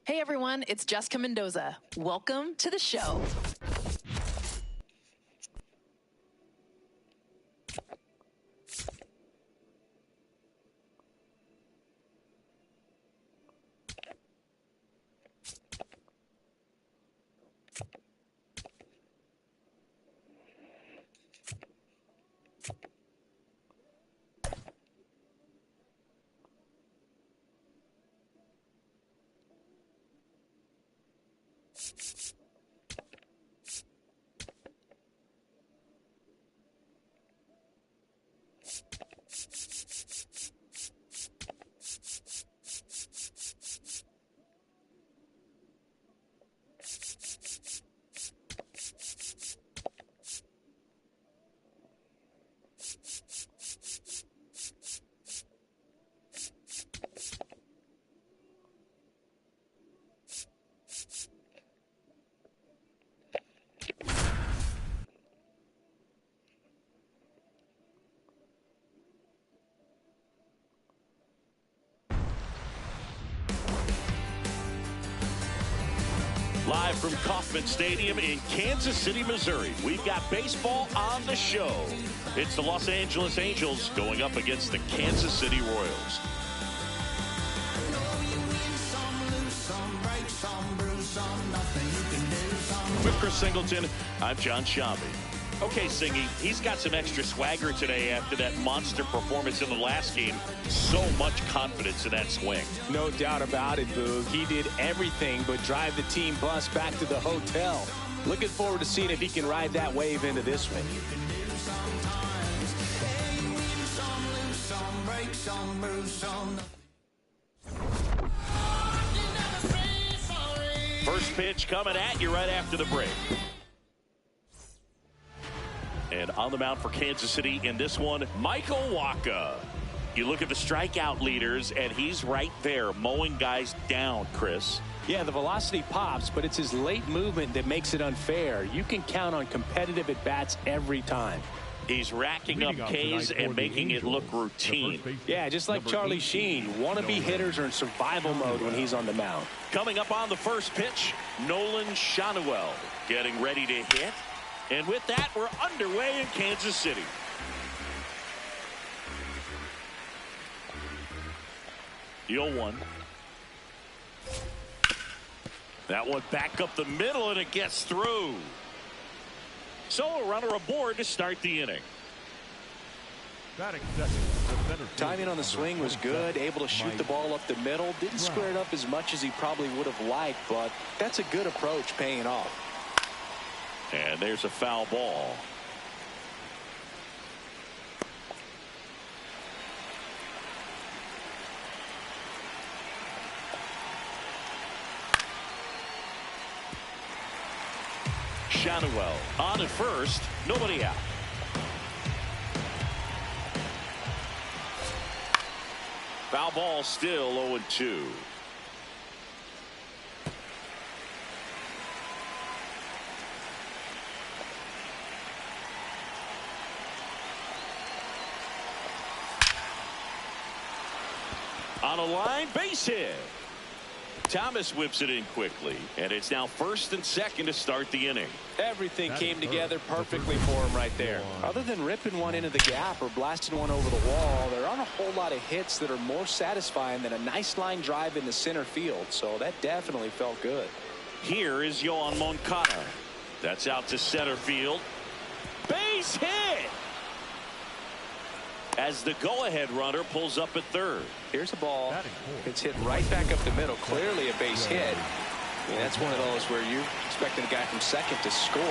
Hey everyone, it's Jessica Mendoza. Welcome to the show. Live from Kauffman Stadium in Kansas City, Missouri, we've got baseball on the show. It's the Los Angeles Angels going up against the Kansas City Royals. With Chris Singleton, I'm John Shambi. Okay, Singy, he's got some extra swagger today after that monster performance in the last game. So much confidence in that swing. No doubt about it, Boog. He did everything but drive the team bus back to the hotel. Looking forward to seeing if he can ride that wave into this one. First pitch coming at you right after the break. And on the mound for Kansas City in this one, Michael Wacha. You look at the strikeout leaders, and he's right there mowing guys down, Chris. Yeah, the velocity pops, but it's his late movement that makes it unfair. You can count on competitive at-bats every time. He's racking up Ks and making it look routine. Yeah, just like Charlie Sheen. Wannabe hitters are in survival mode when he's on the mound. Coming up on the first pitch, Nolan Schanuel getting ready to hit. And with that, we're underway in Kansas City. The 0-1. That one back up the middle, and it gets through. So a runner aboard to start the inning. Timing on the swing was good, able to shoot the ball up the middle. Didn't square it up as much as he probably would have liked, but that's a good approach paying off. And there's a foul ball. Schanuel on at first, nobody out. Foul ball, still 0-2. On a line, base hit. Thomas whips it in quickly, and it's now first and second to start the inning. Everything came together perfectly for him right there. Other than ripping one into the gap or blasting one over the wall, there aren't a whole lot of hits that are more satisfying than a nice line drive in the center field, so that definitely felt good. Here is Yoan Moncada. That's out to center field. Base hit! As the go-ahead runner pulls up at third. Here's a ball. It's hit right back up the middle. Clearly a base hit. And that's one of those where you're expecting a guy from second to score.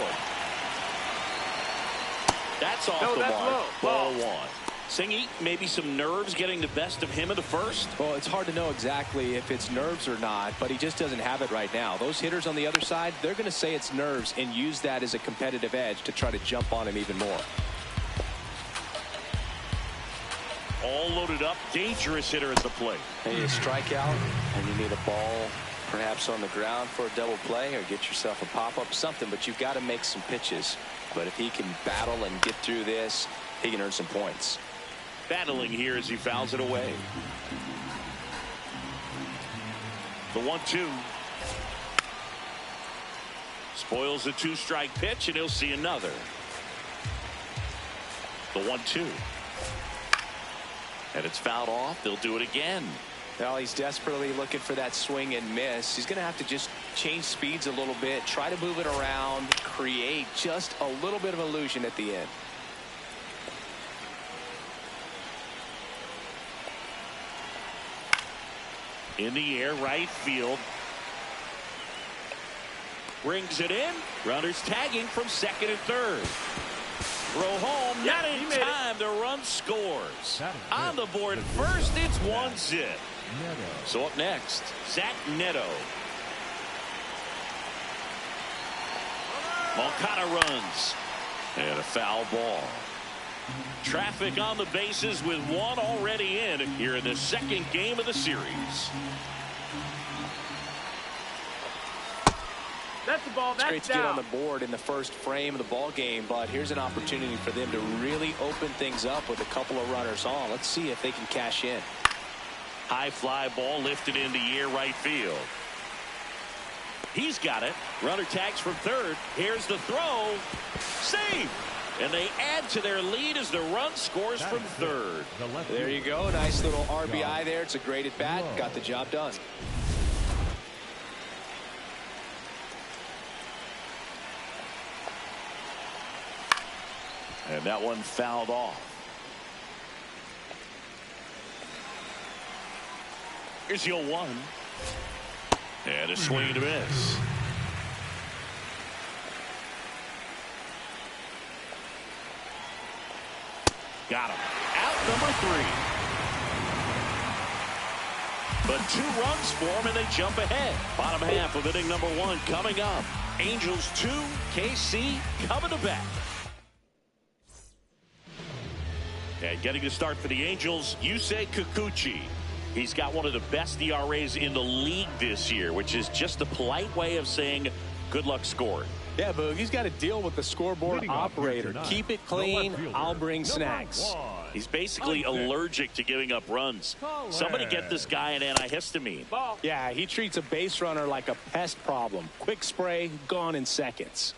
That's off the mark. Ball one. Singy, maybe some nerves getting the best of him in the first? Well, it's hard to know exactly if it's nerves or not, but he just doesn't have it right now. Those hitters on the other side, they're going to say it's nerves and use that as a competitive edge to try to jump on him even more. All loaded up, dangerous hitter at the plate. Hey, a strikeout, and you need a ball perhaps on the ground for a double play or get yourself a pop-up, something, but you've got to make some pitches. But if he can battle and get through this, he can earn some points. Battling here as he fouls it away. The 1-2. Spoils a 2-strike pitch, and he'll see another. The 1-2. And it's fouled off. They'll do it again. Well, he's desperately looking for that swing and miss. He's going to have to just change speeds a little bit, try to move it around, create just a little bit of illusion at the end. In the air, right field. Brings it in. Runners tagging from second and third. Throw home, not in time. The run scores. On the board first, it's 1-0. So up next, Zach Neto. Moncada runs. And a foul ball. Traffic on the bases with one already in here in the second game of the series. That's the ball. That's great to get on the board in the first frame of the ball game, but here's an opportunity for them to really open things up with a couple of runners on. Let's see if they can cash in. High fly ball lifted in the air, right field. He's got it. Runner tags from third. Here's the throw. Save. And they add to their lead as the run scores from third. There you go. Nice little RBI there. It's a great at bat. Got the job done. And that one fouled off. Here's the 0-1. And a swing and a miss. Got him. Out number 3. But 2 runs for him, and they jump ahead. Bottom half of inning number 1 coming up. Angels 2, KC coming to bat. And getting the start for the Angels, Yusei Kikuchi. He's got one of the best ERAs in the league this year, which is just a polite way of saying good luck scoring. Yeah, Boog, he's got to deal with the scoreboard operator. Keep it clean. I'll bring snacks. He's basically allergic to giving up runs. Somebody get this guy an antihistamine. Yeah, he treats a base runner like a pest problem. Quick spray, gone in seconds.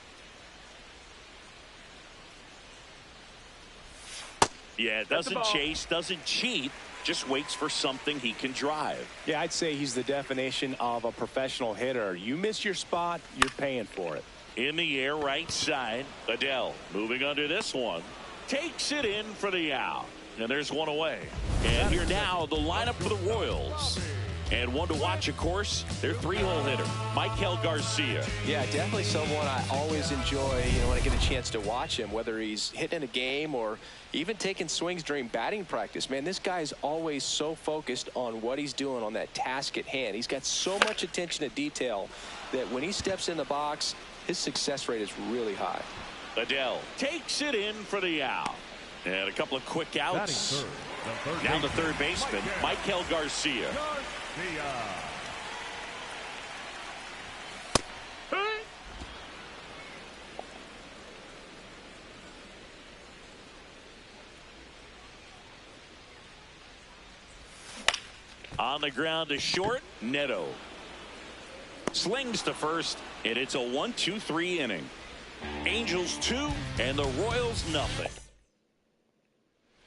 Yeah, doesn't chase, doesn't cheat, just waits for something he can drive. Yeah, I'd say he's the definition of a professional hitter. You miss your spot, you're paying for it. In the air, right side. Adele moving under this one. Takes it in for the out. And there's one away. And here now, the lineup for the Royals. And one to watch, of course, their 3-hole hitter, Michael Garcia. Yeah, definitely someone I always enjoy, when I get a chance to watch him, whether he's hitting a game or even taking swings during batting practice. Man, this guy is always so focused on what he's doing on that task at hand. He's got so much attention to detail that when he steps in the box, his success rate is really high. Adele takes it in for the out. And a couple of quick outs. Down the third baseman, Michael Garcia. On the ground to short, Neto. Slings to first, and it's a 1-2-3 inning. Angels 2 and the Royals nothing.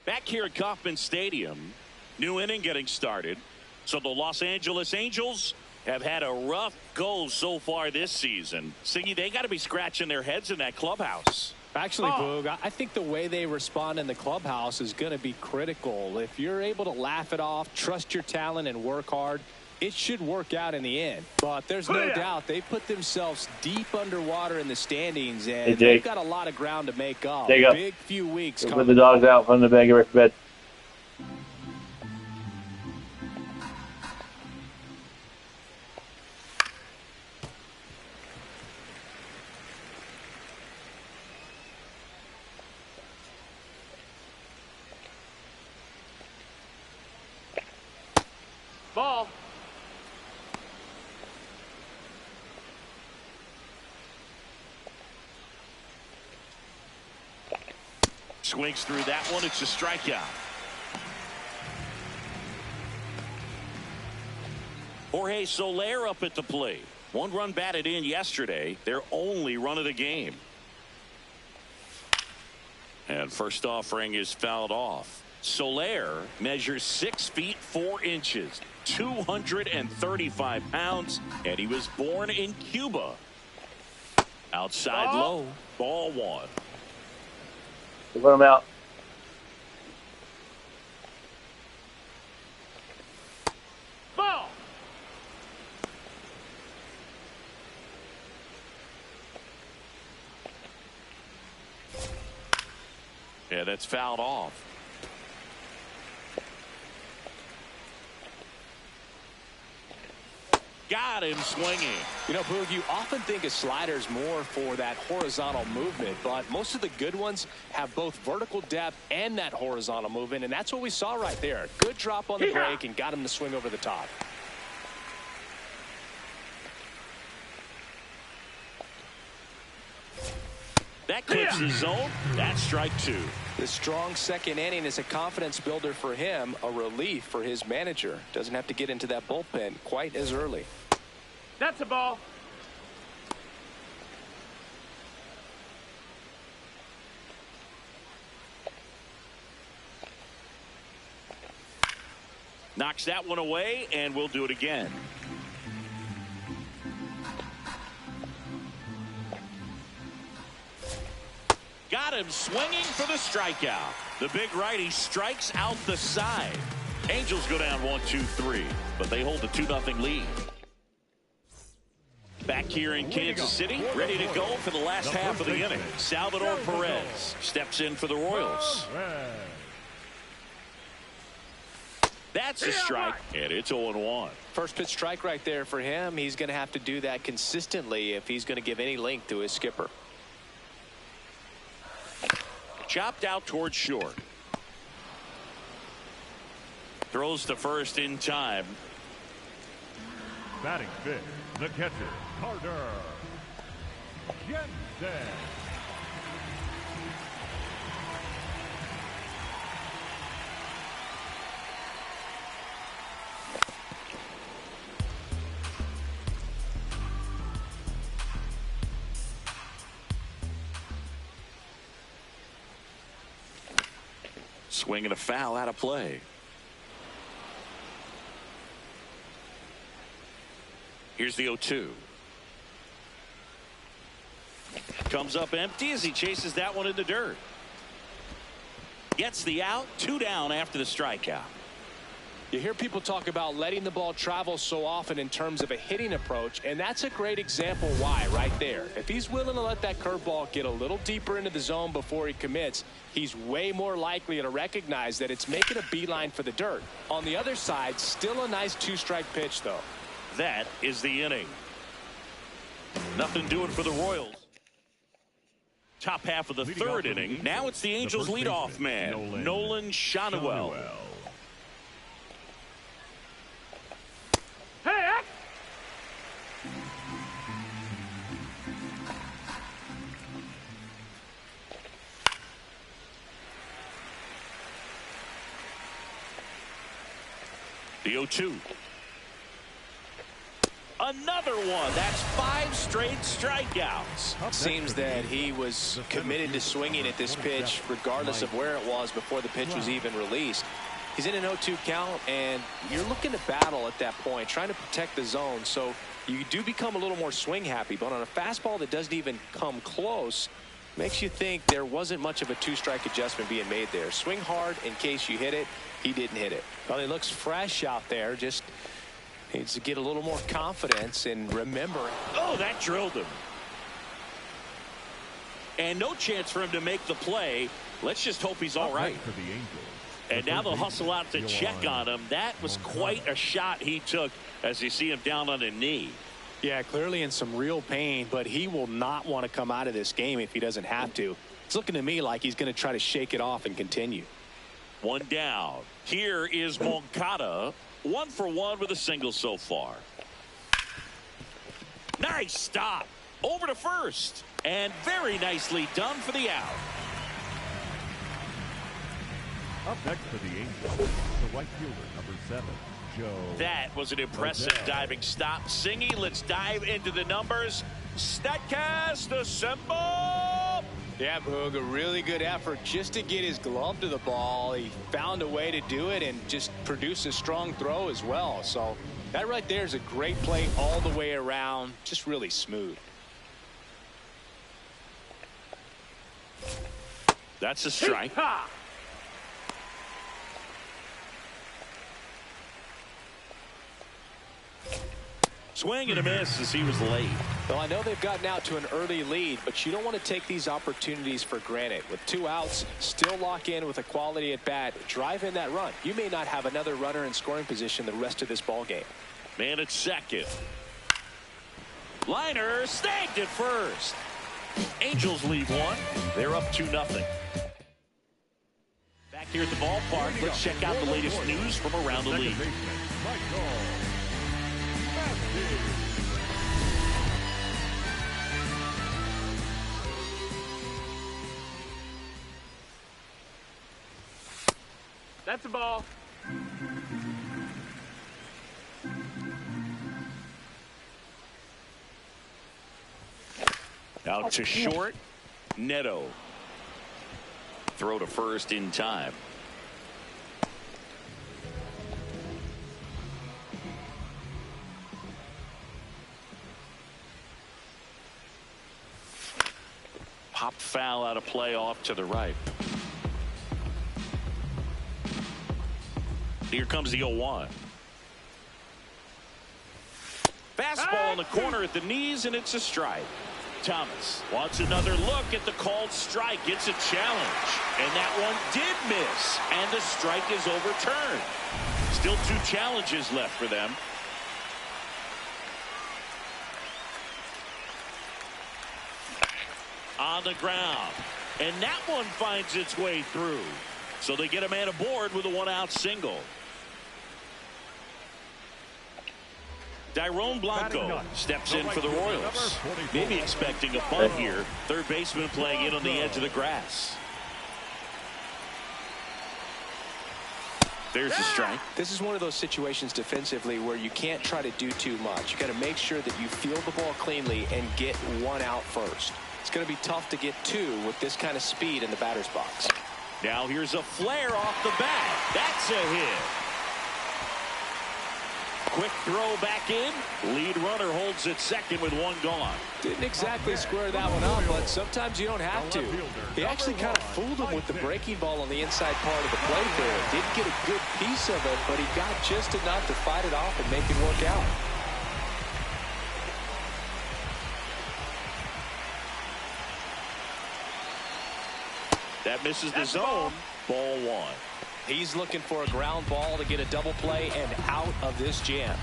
Back here at Kauffman Stadium, new inning getting started. So the Los Angeles Angels have had a rough go so far this season. Siggy, they got to be scratching their heads in that clubhouse. Actually, Boog, I think the way they respond in the clubhouse is going to be critical. If you're able to laugh it off, trust your talent, and work hard, it should work out in the end. But there's no doubt they put themselves deep underwater in the standings, and they've got a lot of ground to make up. Big few weeks coming. Put the dogs out from the bag, get ready for bed. Ball. Swings through that one. It's a strikeout. Jorge Soler up at the plate. One run batted in yesterday, their only run of the game. And first offering is fouled off. Soler measures 6 feet 4 inches, 235 pounds, and he was born in Cuba. Outside low, ball 1. Put him out. Ball. Yeah, that's fouled off. Got him swinging. You know, Boog, you often think a slider's more for that horizontal movement, but most of the good ones have both vertical depth and that horizontal movement, and that's what we saw right there. Good drop on the break and got him to swing over the top. That clips the zone. That's strike 2. The strong second inning is a confidence builder for him, a relief for his manager. Doesn't have to get into that bullpen quite as early. That's a ball. Knocks that one away, and we'll do it again. Got him swinging for the strikeout. The big righty strikes out the side. Angels go down 1-2-3, but they hold a 2-0 lead. Back here in Kansas City, ready to go for the last half of the inning. Salvador Perez steps in for the Royals. That's a strike, and it's 0-1. First pitch strike right there for him. He's going to have to do that consistently if he's going to give any length to his skipper. Chopped out towards short. Throws to first in time. Batting fifth, the catcher, Carter Jensen. Swinging a foul out of play. Here's the 0-2. Comes up empty as he chases that one in the dirt. Gets the out. 2 down after the strikeout. You hear people talk about letting the ball travel so often in terms of a hitting approach, and that's a great example why right there. If he's willing to let that curveball get a little deeper into the zone before he commits, he's way more likely to recognize that it's making a beeline for the dirt. On the other side, still a nice 2-strike pitch, though. That is the inning. Nothing doing for the Royals. Top half of the third inning. Now it's the Angels leadoff man, Nolan Shanuel. The 0-2. Another one. That's 5 straight strikeouts. Seems that he was committed to swinging at this pitch regardless of where it was before the pitch was even released. He's in an 0-2 count, and you're looking to battle at that point, trying to protect the zone. So you do become a little more swing happy, but on a fastball that doesn't even come close, makes you think there wasn't much of a 2-strike adjustment being made there. Swing hard in case you hit it. He didn't hit it. Well, he looks fresh out there. Just needs to get a little more confidence and remember. Oh, that drilled him. And no chance for him to make the play. Let's just hope he's all right. And now they'll hustle out to check on him. That was quite a shot he took as you see him down on a knee. Yeah, clearly in some real pain, but he will not want to come out of this game if he doesn't have to. It's looking to me like he's going to try to shake it off and continue. 1 down. Here is Moncada. 1 for 1 with a single so far. Nice stop. Over to first. And very nicely done for the out. Up next for the Angels, the right fielder, number 7, Show. That was an impressive diving stop. Singy, let's dive into the numbers. Statcast assemble! Yeah, Boog, a really good effort just to get his glove to the ball. He found a way to do it and just produce a strong throw as well. So that right there is a great play all the way around. Just really smooth. That's a strike. Swing and a miss as he was late. Well, I know they've gotten out to an early lead, but you don't want to take these opportunities for granted. With 2 outs, still lock in with a quality at bat, drive in that run. You may not have another runner in scoring position the rest of this ball game. Man at second. Liner snagged at first. Angels leave one. They're up 2-0. Back here at the ballpark, let's check out the latest news from around the league. That's a ball. Out to short. Neto. Throw to first in time. Pop foul out of play off to the right. Here comes the 0-1. Fastball in the corner at the knees, and it's a strike. Thomas wants another look at the called strike. It's a challenge, and that one did miss, and the strike is overturned. Still 2 challenges left for them. On the ground, and that one finds its way through. So they get a man aboard with a 1-out single. Tyrone Blanco steps in for the Royals. Maybe expecting a bunt here. Third baseman playing in on the edge of the grass. There's the strike. This is one of those situations defensively where you can't try to do too much. You got to make sure that you field the ball cleanly and get 1 out first. It's going to be tough to get 2 with this kind of speed in the batter's box. Now here's a flare off the bat. That's a hit. Quick throw back in. Lead runner holds at second with 1 gone. Didn't exactly square that one up, but sometimes you don't have to. He actually kind of fooled him with the breaking ball on the inside part of the plate there. Didn't get a good piece of it, but he got just enough to fight it off and make it work out. That misses the zone. Ball 1. He's looking for a ground ball to get a double play and out of this jam.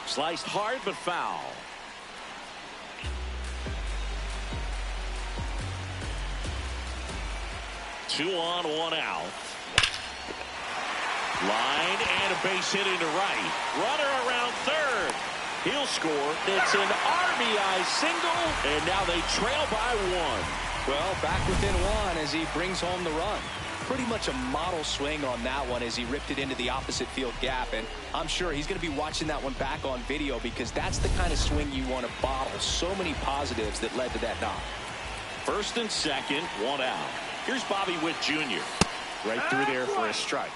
Sliced hard but foul. Two on, 1 out. Line and a base hit into right. Runner around third. He'll score. It's an RBI single, and now they trail by 1. Well, back within 1 as he brings home the run. Pretty much a model swing on that one as he ripped it into the opposite field gap, and I'm sure he's going to be watching that one back on video because that's the kind of swing you want to bottle. So many positives that led to that knock. First and second, 1 out. Here's Bobby Witt Jr. Right through there for a strike.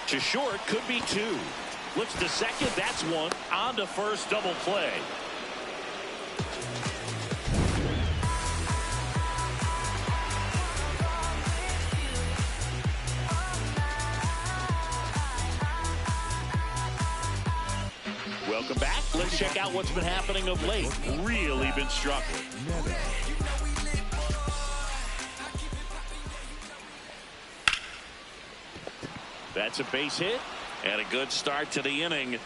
To short, could be 2. Looks to second, that's 1. On to first, double play. Welcome back. Let's check out what's been happening of late. Really been struggling. That's a base hit and a good start to the inning.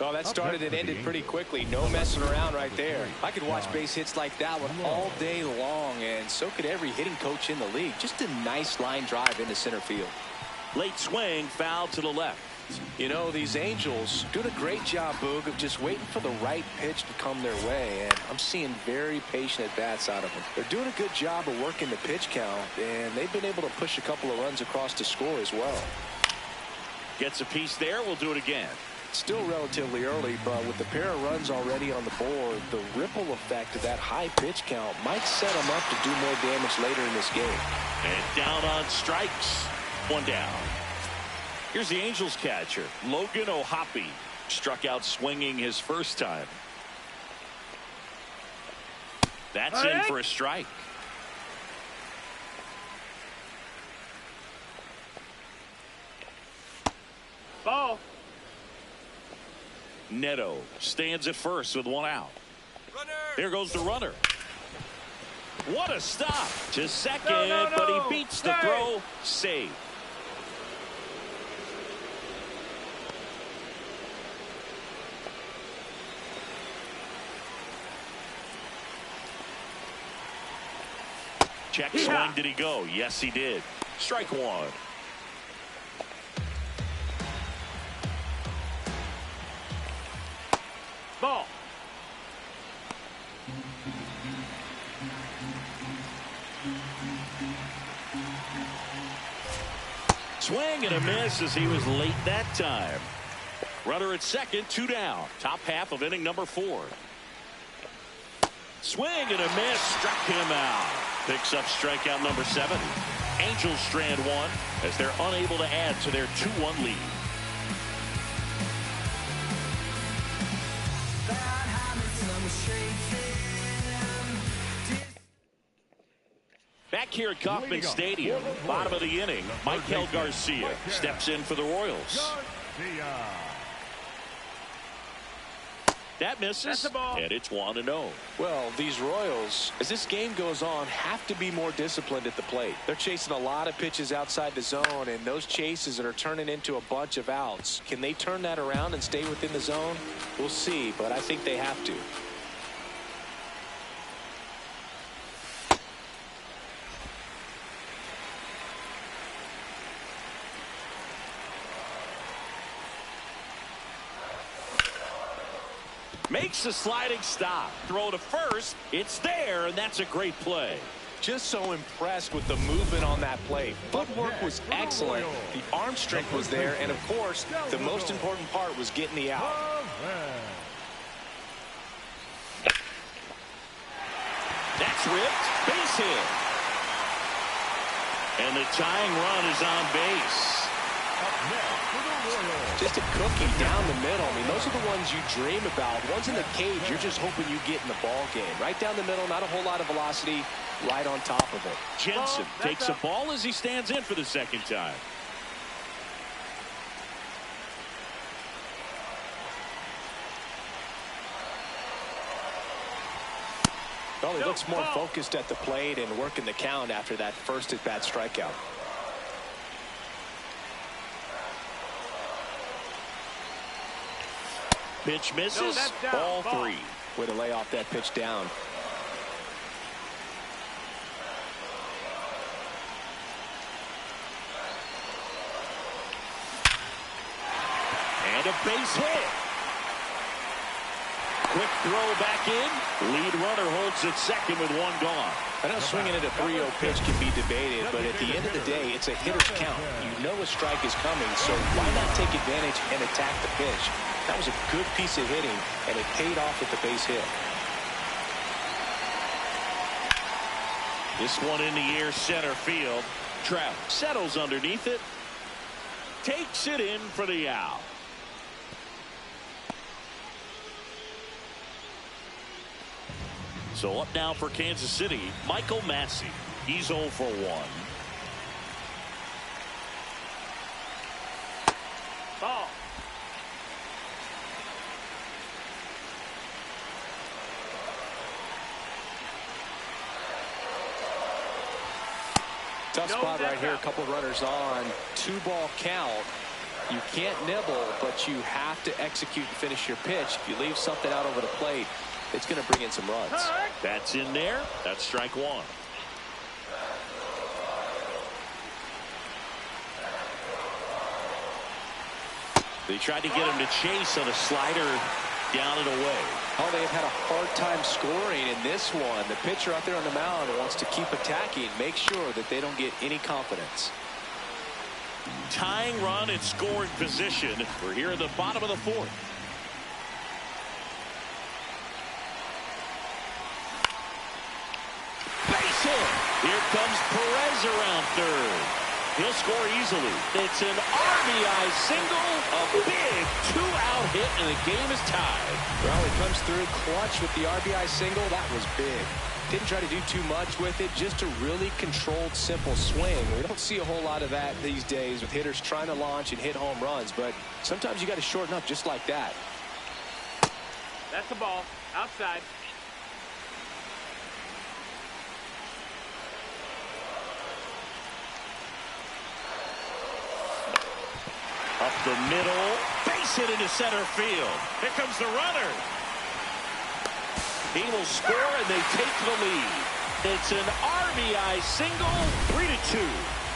Well, that started and ended pretty quickly. No messing around right there. I could watch base hits like that one all day long, and so could every hitting coach in the league. Just a nice line drive into center field. Late swing, foul to the left. You know, these Angels doing a great job, Boog, of just waiting for the right pitch to come their way, and I'm seeing very patient at-bats out of them. They're doing a good job of working the pitch count, and they've been able to push a couple of runs across to score as well. Gets a piece there. We'll do it again. Still relatively early, but with the pair of runs already on the board, the ripple effect of that high pitch count might set them up to do more damage later in this game. And down on strikes. One down. Here's the Angels catcher, Logan O'Hoppe. Struck out swinging his first time. That's in for a strike. Ball. Neto stands at first with one out. There goes the runner. What a stop to second, No. but he beats the throw. Save. Check swing. Did he go? Yes, he did. Strike one. Ball. Swing and a miss as he was late that time. Runner at second, 2 down. Top half of inning number 4. Swing and a miss, struck him out. Picks up strikeout number 7. Angels strand one as they're unable to add to their 2-1 lead. Back here at Kauffman Stadium, bottom of the inning, Michael Garcia steps in for the Royals. That misses, and it's 1-0. Well, these Royals, as this game goes on, have to be more disciplined at the plate. They're chasing a lot of pitches outside the zone, and those chases that are turning into a bunch of outs. Can they turn that around and stay within the zone? We'll see, but I think they have to. Makes a sliding stop. Throw to first. It's there, and that's a great play. Just so impressed with the movement on that play. Footwork was excellent. The arm strength was there, and of course, the most important part was getting the out. That's ripped. Base hit. And the tying run is on base. Just a cookie down the middle. I mean, those are the ones you dream about. Ones in the cage, you're just hoping you get in the ball game. Right down the middle, not a whole lot of velocity, right on top of it. Jensen takes a ball as he stands in for the second time. Well, he looks more focused at the plate and working the count after that first at-bat strikeout. Pitch misses. Ball 3. Way to lay off that pitch down. And a base hit. Quick throw back in. Lead runner holds at second with 1 gone. I know swinging at a 3-0 pitch can be debated, but at the end of the day, it's a hitter's count. You know a strike is coming, so why not take advantage and attack the pitch? That was a good piece of hitting, and it paid off with the base hit. This one in the air, center field. Trout settles underneath it. Takes it in for the out. So up now for Kansas City, Michael Massey. He's 0 for 1. Ball. Tough spot right here. A couple runners on. 2-ball count. You can't nibble, but you have to execute and finish your pitch. If you leave something out over the plate, it's going to bring in some runs. That's in there. That's strike 1. They tried to get him to chase on a slider down and away. Oh, they've had a hard time scoring in this one. The pitcher out there on the mound wants to keep attacking, make sure that they don't get any confidence. Tying run in scoring position. We're here in the bottom of the fourth. Base hit. Here comes Perez around third. He'll score easily. It's an RBI single, a big two-out hit, and the game is tied. Well, he comes through clutch with the RBI single. That was big. Didn't try to do too much with it, just a really controlled, simple swing. We don't see a whole lot of that these days with hitters trying to launch and hit home runs, but sometimes you got to shorten up just like that. That's the ball. Outside. Up the middle, base hit into center field. Here comes the runner. He will score, and they take the lead. It's an RBI single, 3-2.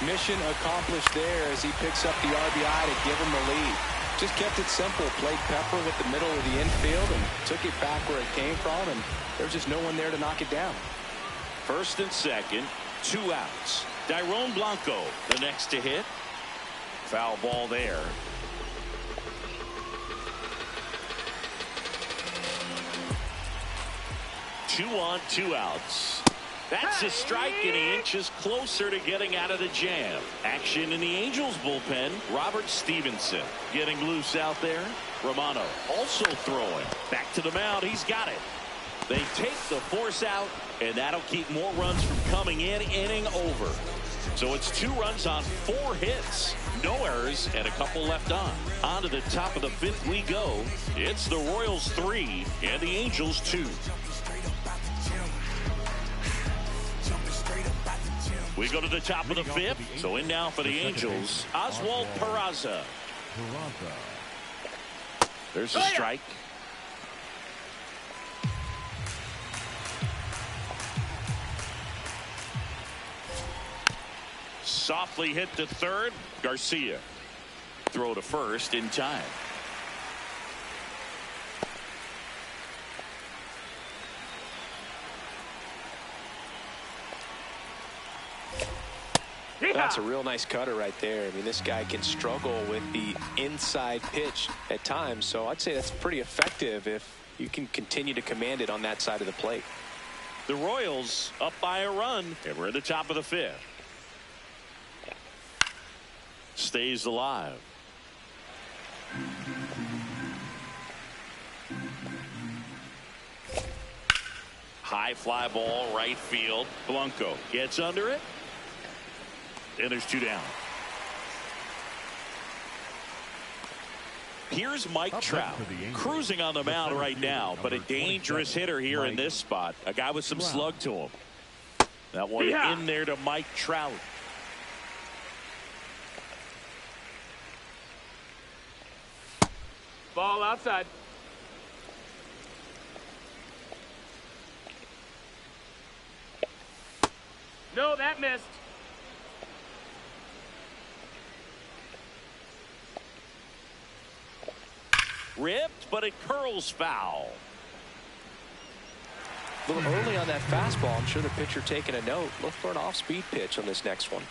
Mission accomplished there as he picks up the RBI to give him the lead. Just kept it simple, played pepper with the middle of the infield and took it back where it came from, and there was just no one there to knock it down. First and second, 2 outs. Dairon Blanco, the next to hit. Foul ball there. 2 on, 2 outs. That's a strike, and he inches closer to getting out of the jam. Action in the Angels bullpen. Robert Stevenson getting loose out there. Romano also throwing. Back to the mound. He's got it. They take the force out, and that'll keep more runs from coming in. Inning over. So it's 2 runs on 4 hits. No errors and a couple left on. On to the top of the 5th we go. It's the Royals 3 and the Angels 2. We go to the top of the 5th. So in now for the Angels, Oswald Peraza. There's a strike. Softly hit to third. Garcia. Throw to first in time. That's a real nice cutter right there. I mean, this guy can struggle with the inside pitch at times, so I'd say that's pretty effective if you can continue to command it on that side of the plate. The Royals up by a run, and we're at the top of the 5th. Stays alive. High fly ball, right field. Blanco gets under it. And there's 2 down. Here's Mike Trout, cruising on the mound right now, but a dangerous hitter here in this spot. A guy with some slug to him. That one in there to Mike Trout. Ball outside. No, that missed. Ripped, but it curls foul. A little early on that fastball. I'm sure the pitcher taking a note. Look for an off-speed pitch on this next one.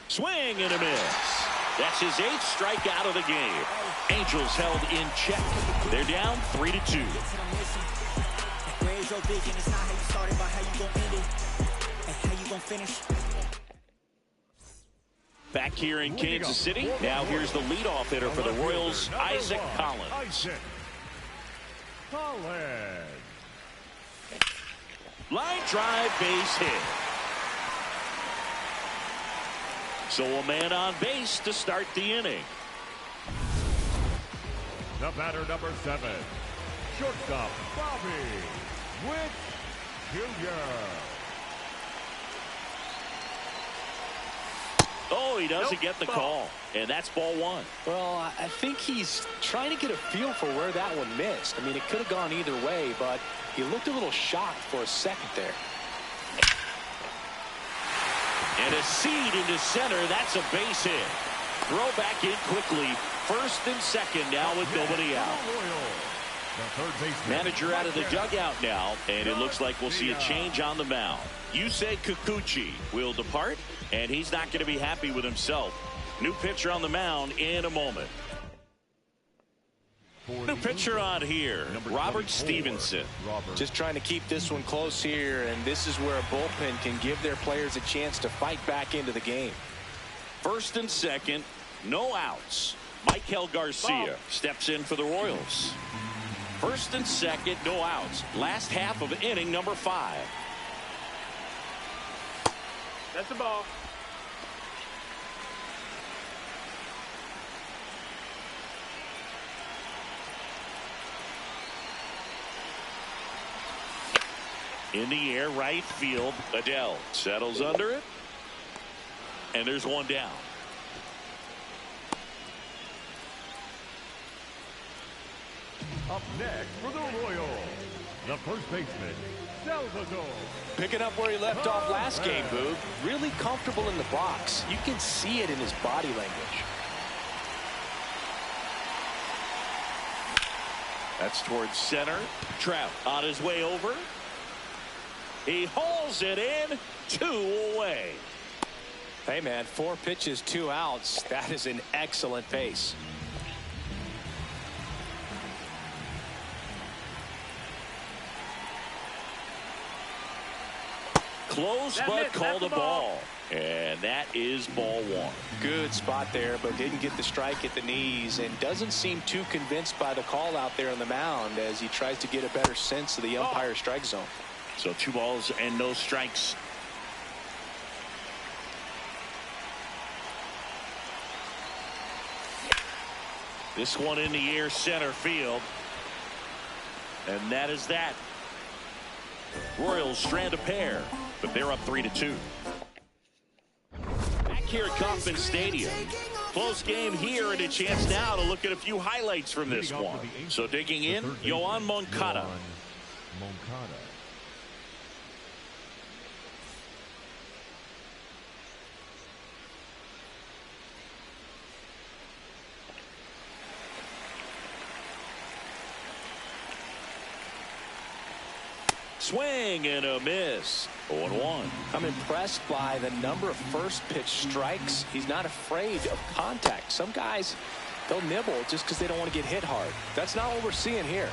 Swing and a miss. That's his 8th strikeout of the game. Angels held in check. They're down 3-2. Back here in Kansas City. Now here's the leadoff hitter for the Royals, Isaac Collins. Line drive, base hit. So a man on base to start the inning. The batter, number 7, shortstop Bobby Witt Jr. Oh, he doesn't get the call, and that's ball 1. Well, I think he's trying to get a feel for where that one missed. I mean, it could have gone either way, but he looked a little shocked for a second there. And a seed into center. That's a base hit. Throw back in quickly. first and second now with nobody out. Manager out of the dugout now, and it looks like we'll see a change on the mound. Yusei Kikuchi will depart, and he's not going to be happy with himself. New pitcher on the mound in a moment. New pitcher on here, Robert Stevenson. Just trying to keep this one close here, and this is where a bullpen can give their players a chance to fight back into the game. First and second, no outs. Michael Garcia steps in for the Royals. First and second, no outs. Last half of inning number 5. That's the ball. In the air, right field. Adele settles under it. And there's one down. Up next for the Royals, the first baseman, Salvador. Picking up where he left off last game, Boog. Really comfortable in the box. You can see it in his body language. That's towards center. Trout on his way over. He hauls it in. 2 away. Hey, man, 4 pitches, 2 outs. That is an excellent pace. Close, but called a ball. And that is ball 1. Good spot there, but didn't get the strike at the knees, and doesn't seem too convinced by the call out there on the mound as he tries to get a better sense of the umpire strike zone. So 2 balls and no strikes. This one in the air, center field. And that is that. Royals strand a pair, but they're up 3-2. Back here at Kauffman Stadium. Close game here, and a chance now to look at a few highlights from this one. So digging in, Yoan Moncada. Swing and a miss. 0-1. I'm impressed by the number of first pitch strikes. He's not afraid of contact. Some guys, they'll nibble just because they don't want to get hit hard. That's not what we're seeing here.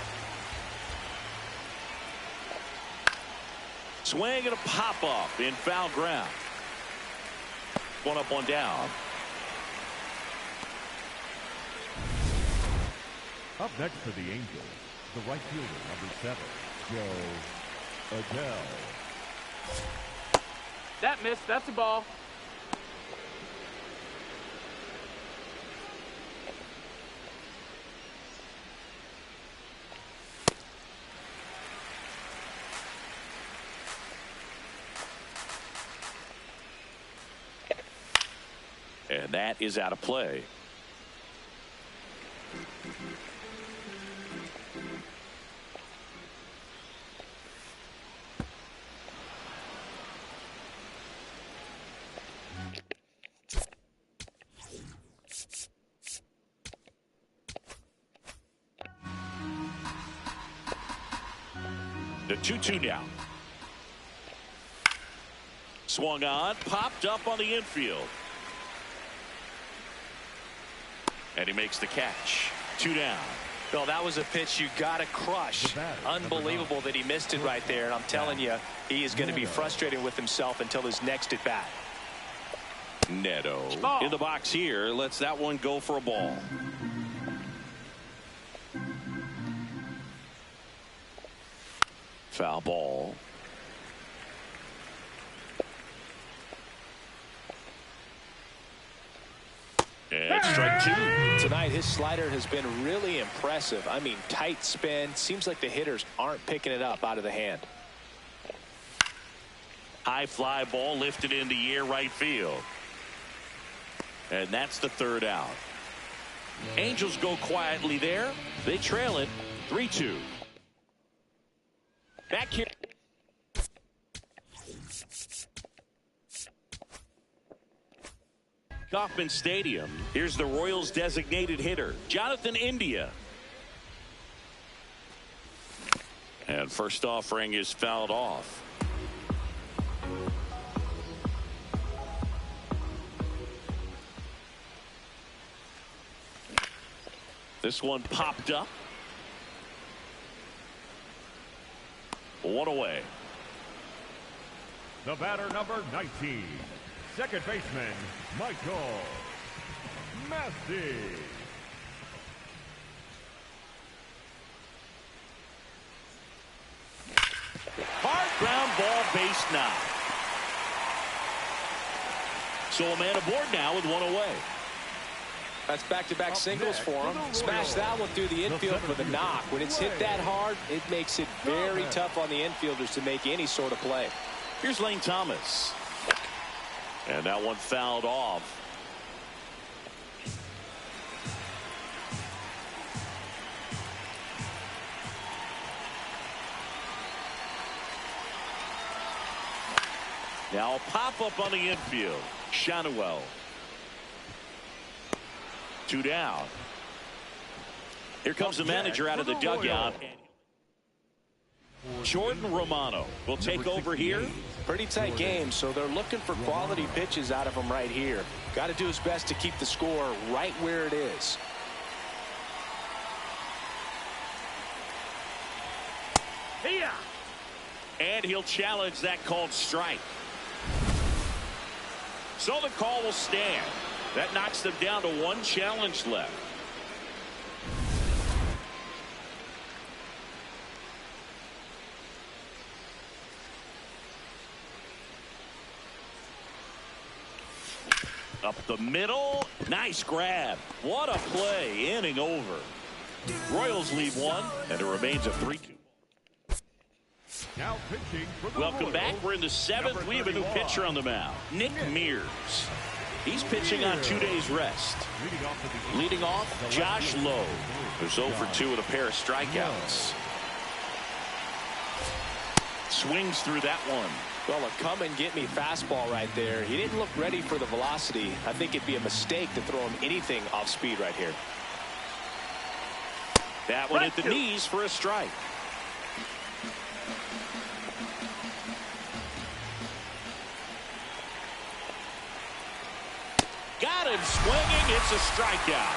Swing and a pop off in foul ground. 1 up, 1 down. Up next for the Angels, the right fielder, number 7, Joe Adele. That missed. That's the ball. And that is out of play. The 2-2 now. Swung on, popped up on the infield. And he makes the catch. 2 down. Well, that was a pitch you got to crush. Unbelievable that he missed it right there. And I'm telling you, he is going to be frustrated with himself until his next at bat. Neto in the box here. Lets that one go for a ball. Foul ball. And strike 2. Tonight, his slider has been really impressive. I mean, tight spin. Seems like the hitters aren't picking it up out of the hand. High fly ball lifted in the air, right field. And that's the 3rd out. Angels go quietly there. They trail it 3-2. Back here. Kauffman Stadium. Here's the Royals designated hitter, Jonathan India. And first offering is fouled off. This one popped up. One away. The batter, number 19, second baseman, Michael Massey. Hard ground ball, base knock. So a man aboard now with one away. That's back-to-back singles for him. Smash that one through the infield for the knock. When it's hit that hard, it makes it very tough on the infielders to make any sort of play. Here's Lane Thomas. And that one fouled off. Now a pop-up on the infield. Shanawell. 2 down. Here comes the manager out of the dugout. Jordan Romano will take over here. Pretty tight game, so they're looking for quality pitches out of him right here. Got to do his best to keep the score right where it is. Here. And he'll challenge that called strike. So the call will stand. That knocks them down to 1 challenge left. Up the middle. Nice grab. What a play. Inning over. Royals lead 1, and it remains a 3-2. Now pitching for the Welcome Royals, back. We're in the 7th. We have a new pitcher on the mound. Nick Mears. He's pitching on 2 days rest. Leading off, Josh Lowe, who's 0 for 2 with a pair of strikeouts. Swings through that one. Well, a come-and-get-me fastball right there. He didn't look ready for the velocity. I think it'd be a mistake to throw him anything off speed right here. That one hit the knees for a strike. Got him swinging. It's a strikeout.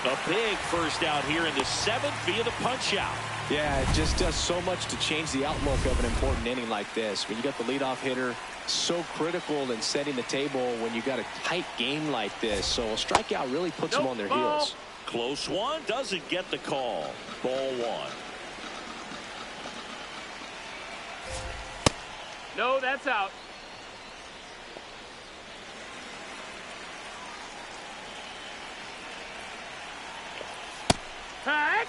A big first out here in the 7th via the punch out. Yeah, it just does so much to change the outlook of an important inning like this. When you got the leadoff hitter, so critical in setting the table when you got a tight game like this. So a strikeout really puts them on their heels. Close one. Doesn't get the call. Ball 1. No, that's out. Heck.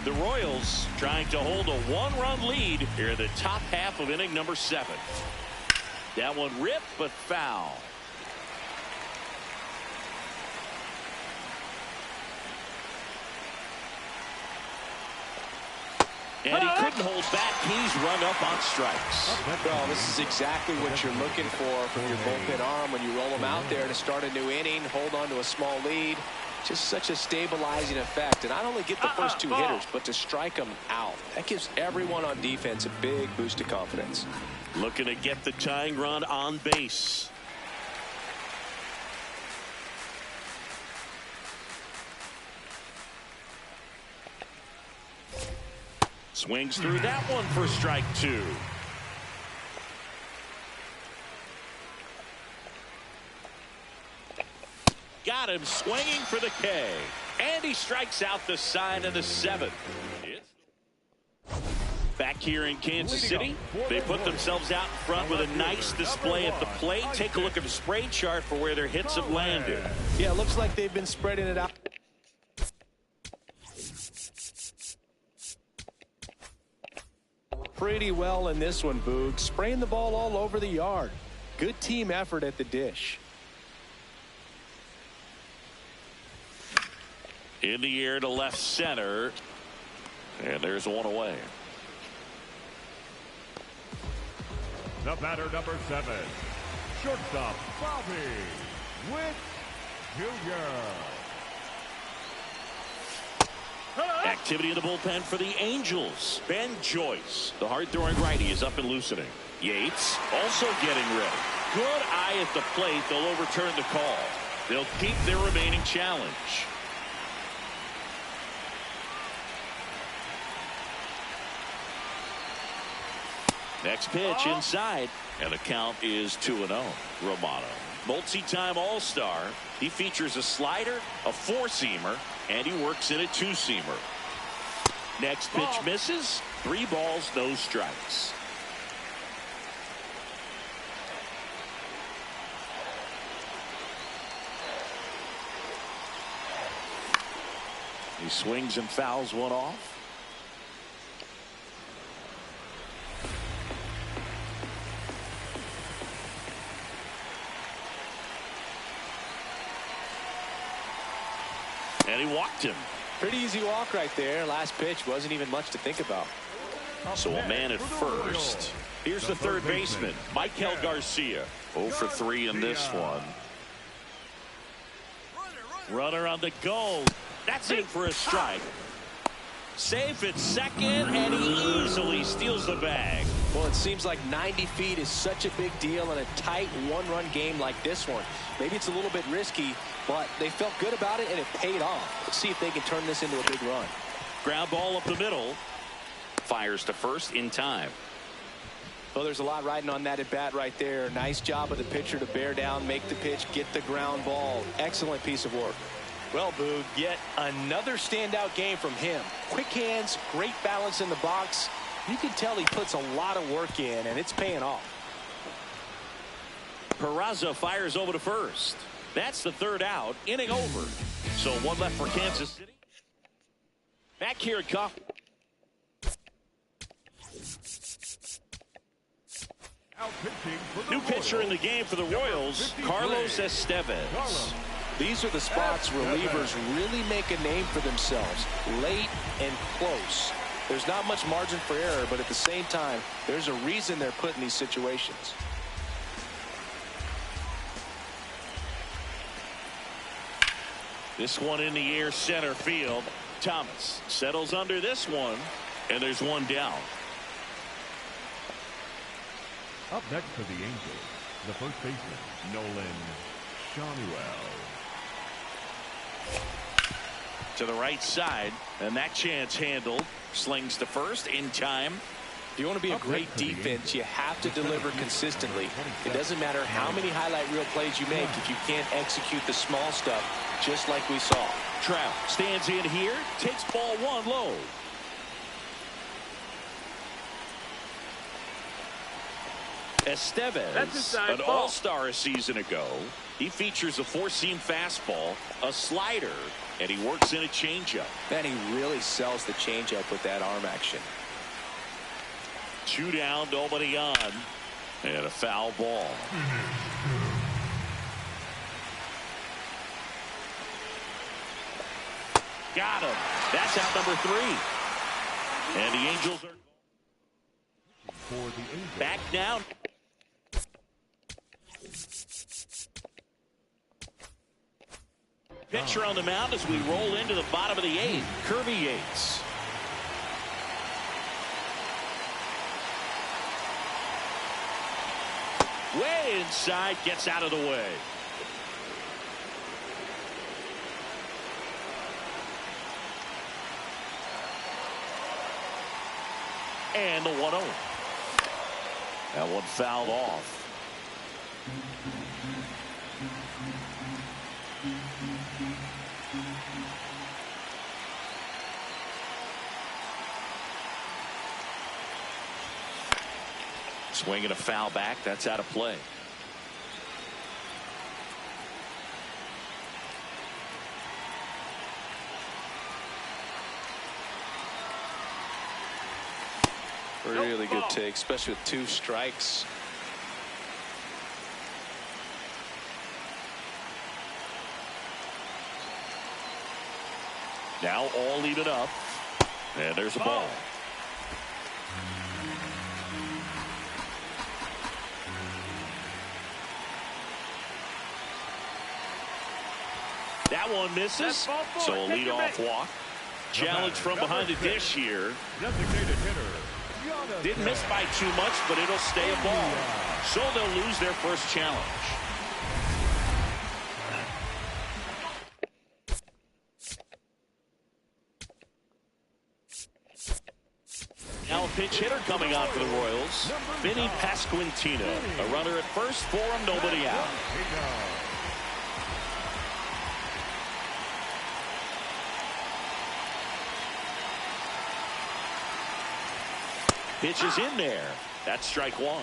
The Royals trying to hold a 1-run lead here in the top half of inning number 7. That one ripped but foul. And he couldn't hold back. He's run up on strikes. Well, this is exactly what you're looking for from your bullpen arm when you roll them out there to start a new inning, hold on to a small lead. Just such a stabilizing effect. And not only get the first 2 hitters, but to strike them out. That gives everyone on defense a big boost of confidence. Looking to get the tying run on base. Swings through that one for strike 2. Got him swinging for the K. And he strikes out the sign in the 7th. Back here in Kansas City, they put themselves out in front with a nice display at the plate. Take a look at the spray chart for where their hits have landed. Yeah, it looks like they've been spreading it out. Pretty well in this one, Boog. Spraying the ball all over the yard. Good team effort at the dish. In the air to left center. And there's one away. The batter, number 7, shortstop Bobby Witt Jr. Activity in the bullpen for the Angels. Ben Joyce, the hard-throwing righty, is up and loosening. Yates also getting ready. Good eye at the plate. They'll overturn the call. They'll keep their remaining challenge. Next pitch inside, and the count is 2-0. Romano, multi-time All-Star. He features a slider, a four-seamer, and he works in a two-seamer. Next pitch misses. 3 balls, no strikes. He swings and fouls one off. And he walked him. Pretty easy walk right there. Last pitch wasn't even much to think about. So a man at first. Here's the third baseman, Michael Garcia. 0 for 3 in this one. Runner on the go. That's in for a strike. Safe at second, and he easily steals the bag. Well, it seems like 90 feet is such a big deal in a tight one-run game like this one. Maybe it's a little bit risky, but they felt good about it, and it paid off. Let's see if they can turn this into a big run. Ground ball up the middle. Fires to first in time. Well, there's a lot riding on that at bat right there. Nice job of the pitcher to bear down, make the pitch, get the ground ball. Excellent piece of work. Well, Boog, yet another standout game from him. Quick hands, great balance in the box. You can tell he puts a lot of work in, and it's paying off. Peraza fires over to first. That's the third out. Inning over. So 1 left for Kansas City. Back here at Kaufman. New pitcher in the game for the Royals, Carlos Estevez. These are the spots relievers really make a name for themselves. Late and close. There's not much margin for error, but at the same time, there's a reason they're put in these situations. This one in the air, center field. Thomas settles under this one, and there's one down. Up next for the Angels, the first baseman, Nolan Shanuel. To the right side, and that chance handled. Slings to first in time. If you want to be a great defense, you have to deliver consistently. It doesn't matter how many highlight reel plays you make if you can't execute the small stuff, just like we saw. Trout stands in here, takes ball 1 low. Estevez, an all-star a season ago. He features a four-seam fastball, a slider, and he works in a changeup. And he really sells the changeup with that arm action. 2 down, nobody on, and a foul ball. Got him. That's out number 3. And the Angels are back down. Pitcher on the mound as we roll into the bottom of the 8th. Kirby Yates. Way inside, gets out of the way. And the 1-0. That one fouled off. Swinging a foul back. That's out of play. Really good take, especially with 2 strikes. Now all even up. And there's a ball. That one misses, so a leadoff walk. Challenge from behind the dish here. Designated hitter. Didn't miss by too much, but it'll stay a ball. So they'll lose their first challenge. Now a pinch hitter coming on for the Royals. Vinny Pasquantino. A runner at first for him, nobody out. Pitch is in there. That's strike one.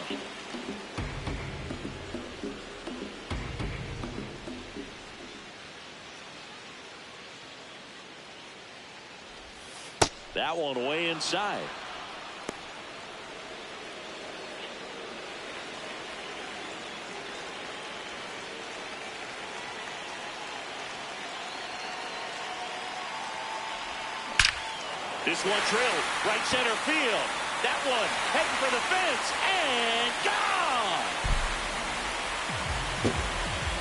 That one way inside. This one drilled right center field. That one heading for the fence and gone.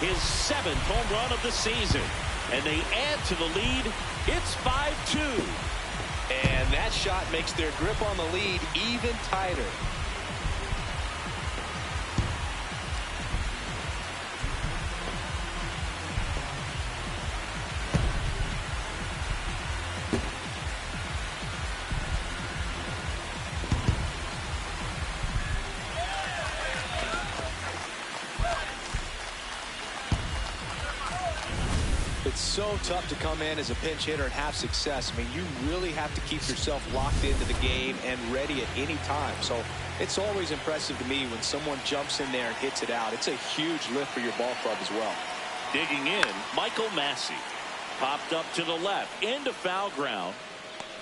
His 7th home run of the season, and they add to the lead. It's 5-2. And that shot makes their grip on the lead even tighter. It's so tough to come in as a pinch hitter and have success. I mean, you really have to keep yourself locked into the game and ready at any time. So it's always impressive to me when someone jumps in there and hits it out. It's a huge lift for your ball club as well. Digging in, Michael Massey. Popped up to the left, into foul ground.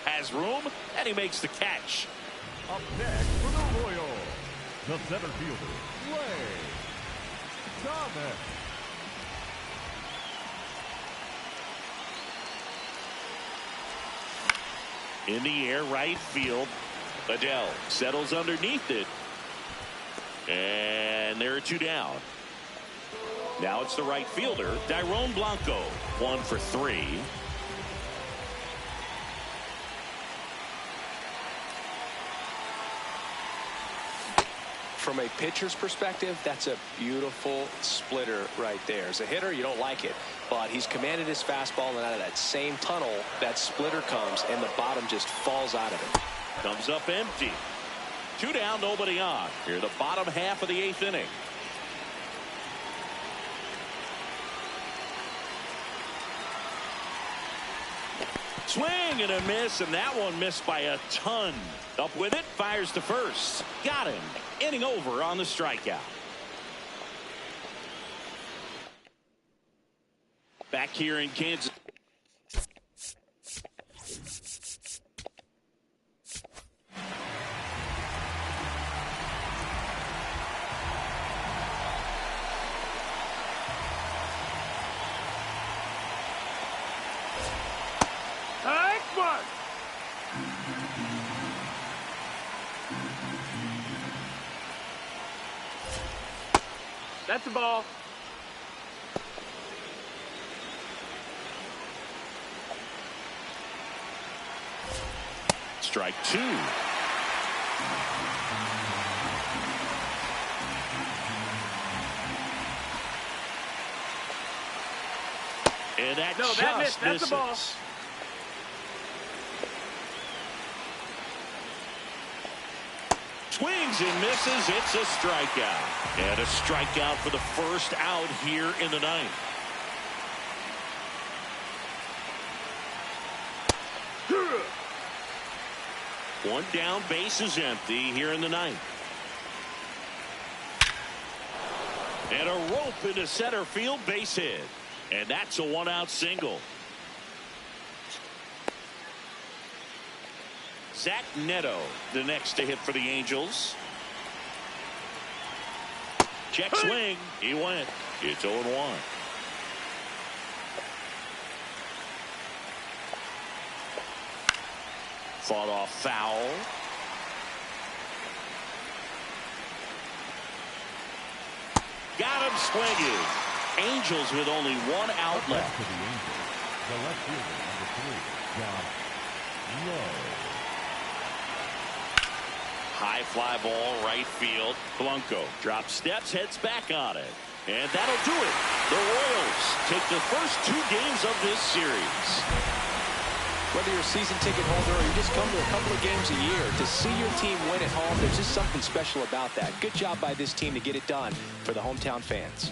Has room, and he makes the catch. Up next for the Royals, the center fielder, Clay Thomas. In the air, right field. Adele settles underneath it. And there are 2 down. Now it's the right fielder, Dairon Blanco. 1 for 3. From a pitcher's perspective, that's a beautiful splitter right there. As a hitter, you don't like it, but he's commanded his fastball, and out of that same tunnel, that splitter comes, and the bottom just falls out of it. Comes up empty. 2 down, nobody on. Here, the bottom half of the 8th inning. Swing and a miss, and that one missed by a ton. Up with it, fires to first. Got him. Inning over on the strikeout. Back here in Kansas. That's the ball. Strike 2. And that just missed. That's misses. the ball. Swings and misses. It's a strikeout. And a strikeout for the first out here in the 9th. One down, base is empty here in the 9th. And a rope into center field, base hit. And that's a 1-out single. Zach Neto, the next to hit for the Angels. Check swing. He went. It's 0-1. Fought off foul. Got him swinging. Angels with only one out left. To the Angels, the left fielder, number 3, Josh Lowe. High fly ball, right field. Blanco drops steps, heads back on it. And that'll do it. The Royals take the first 2 games of this series. Whether you're a season ticket holder or you just come to a couple of games a year, to see your team win at home, there's just something special about that. Good job by this team to get it done for the hometown fans.